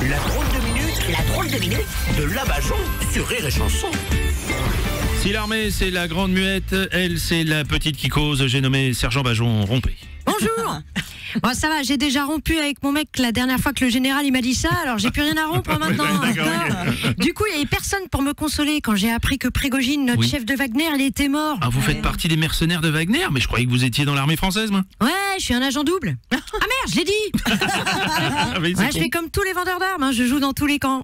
La drôle de minute de Labajon sur Rire et Chanson. Si l'armée c'est la grande muette, elle c'est la petite qui cause, j'ai nommé Sergent Bajon Rompé. Bonjour. Bon, ça va, j'ai déjà rompu avec mon mec la dernière fois que le général il m'a dit ça, alors j'ai plus rien à rompre maintenant. Du coup, il n'y avait personne pour me consoler quand j'ai appris que Prégogine, notre chef de Wagner, il était mort. Ah, vous faites partie des mercenaires de Wagner? Mais je croyais que vous étiez dans l'armée française, moi. Ouais, je suis un agent double. Ah merde, je l'ai dit. Ouais, je fais comme tous les vendeurs d'armes, hein, je joue dans tous les camps.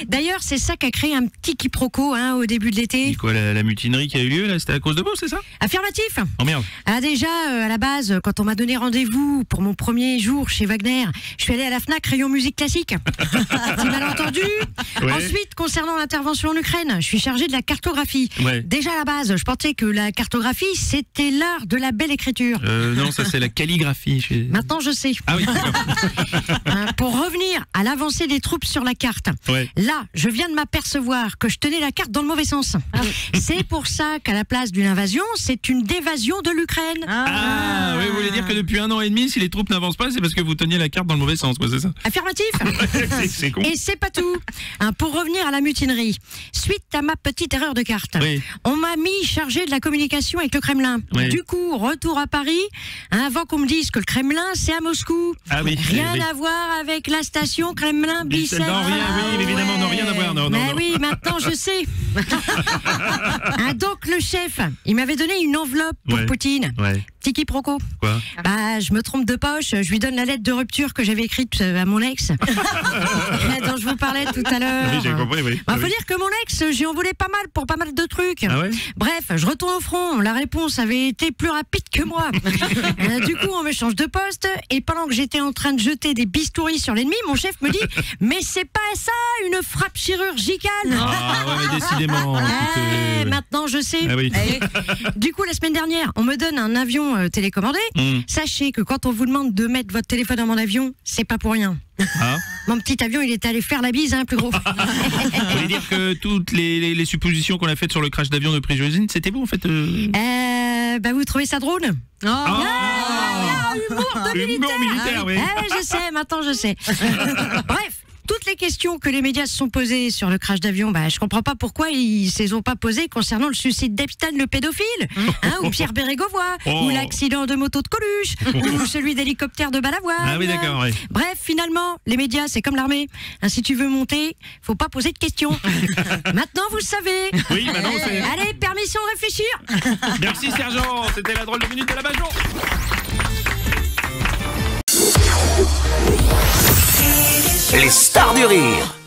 D'ailleurs, c'est ça qui a créé un petit quiproquo au début de l'été. Et quoi, la mutinerie qui a eu lieu, là, c'était à cause de vous, c'est ça? Affirmatif. Oh merde. Ah déjà, à la base, quand on m'a donné rendez-vous pour mon premier jour chez Wagner, je suis allée à la Fnac rayon musique classique. C'est mal entendu. Ouais. Ensuite, concernant l'intervention en Ukraine, je suis chargée de la cartographie. Ouais. Déjà à la base, je pensais que la cartographie, c'était l'art de la belle écriture. Non, ça c'est la calligraphie. Maintenant, je sais. Ah oui, pour revenir à l'avancée des troupes sur la carte, là, je viens de m'apercevoir que je tenais la carte dans le mauvais sens. C'est pour ça qu'à la place d'une invasion, c'est une dévasion de l'Ukraine. Oui, vous voulez dire que depuis 1 an et demi, si les troupes n'avancent pas, c'est parce que vous teniez la carte dans le mauvais sens, quoi, c'est ça? Affirmatif. C'est con. Et c'est pas tout. Pour revenir à la mutinerie, suite à ma petite erreur de carte, on m'a mis chargé de la communication avec le Kremlin. Du coup, retour à Paris, avant qu'on me dise que le Kremlin, c'est à Moscou. Ah oui. Rien à voir avec la station Kremlin-Bicêtre. Non, rien, oui, évidemment, non, rien à voir. Non. Oui, maintenant je sais. Donc le chef, il m'avait donné une enveloppe pour Poutine. Petit quiproquo. Quoi? Je me trompe de poche, je lui donne la lettre de rupture que j'avais écrite à mon ex, dont je vous parlais tout à l'heure. Oui, j'ai compris, oui. Faut dire que mon ex, j'ai en voulu pas mal pour pas mal de trucs. Ah ouais? Bref, je retourne au front, la réponse avait été plus rapide que moi. Du coup, on me change de poste, et pendant que j'étais en train de jeter des bistouris sur l'ennemi, mon chef me dit « Mais c'est pas ça, une frappe chirurgicale !» Ah ouais, mais décidément. Maintenant, je sais. Ah oui. Du coup, la semaine dernière, on me donne un avion télécommandé. Sachez que quand on vous demande de mettre votre téléphone dans mon avion, c'est pas pour rien. Mon petit avion, il est allé faire la bise, plus gros. Vous voulez dire que toutes les suppositions qu'on a faites sur le crash d'avion de Prigozhin, c'était vous en fait vous trouvez ça drôle? Humour de militaire, oui. Je sais, maintenant je sais. Bref. Toutes les questions que les médias se sont posées sur le crash d'avion, je comprends pas pourquoi ils ne se les ont pas posées concernant le suicide d'Epstein le pédophile, ou Pierre Bérégovoy, ou l'accident de moto de Coluche, ou celui d'hélicoptère de Balavoine. Ah oui, d'accord, oui. Bref, finalement, les médias, c'est comme l'armée. Si tu veux monter, faut pas poser de questions. Maintenant, vous le savez. Oui, maintenant on sait. Allez, permission de réfléchir. Merci Sergent, c'était la drôle de minute de Labajon. Les stars du rire.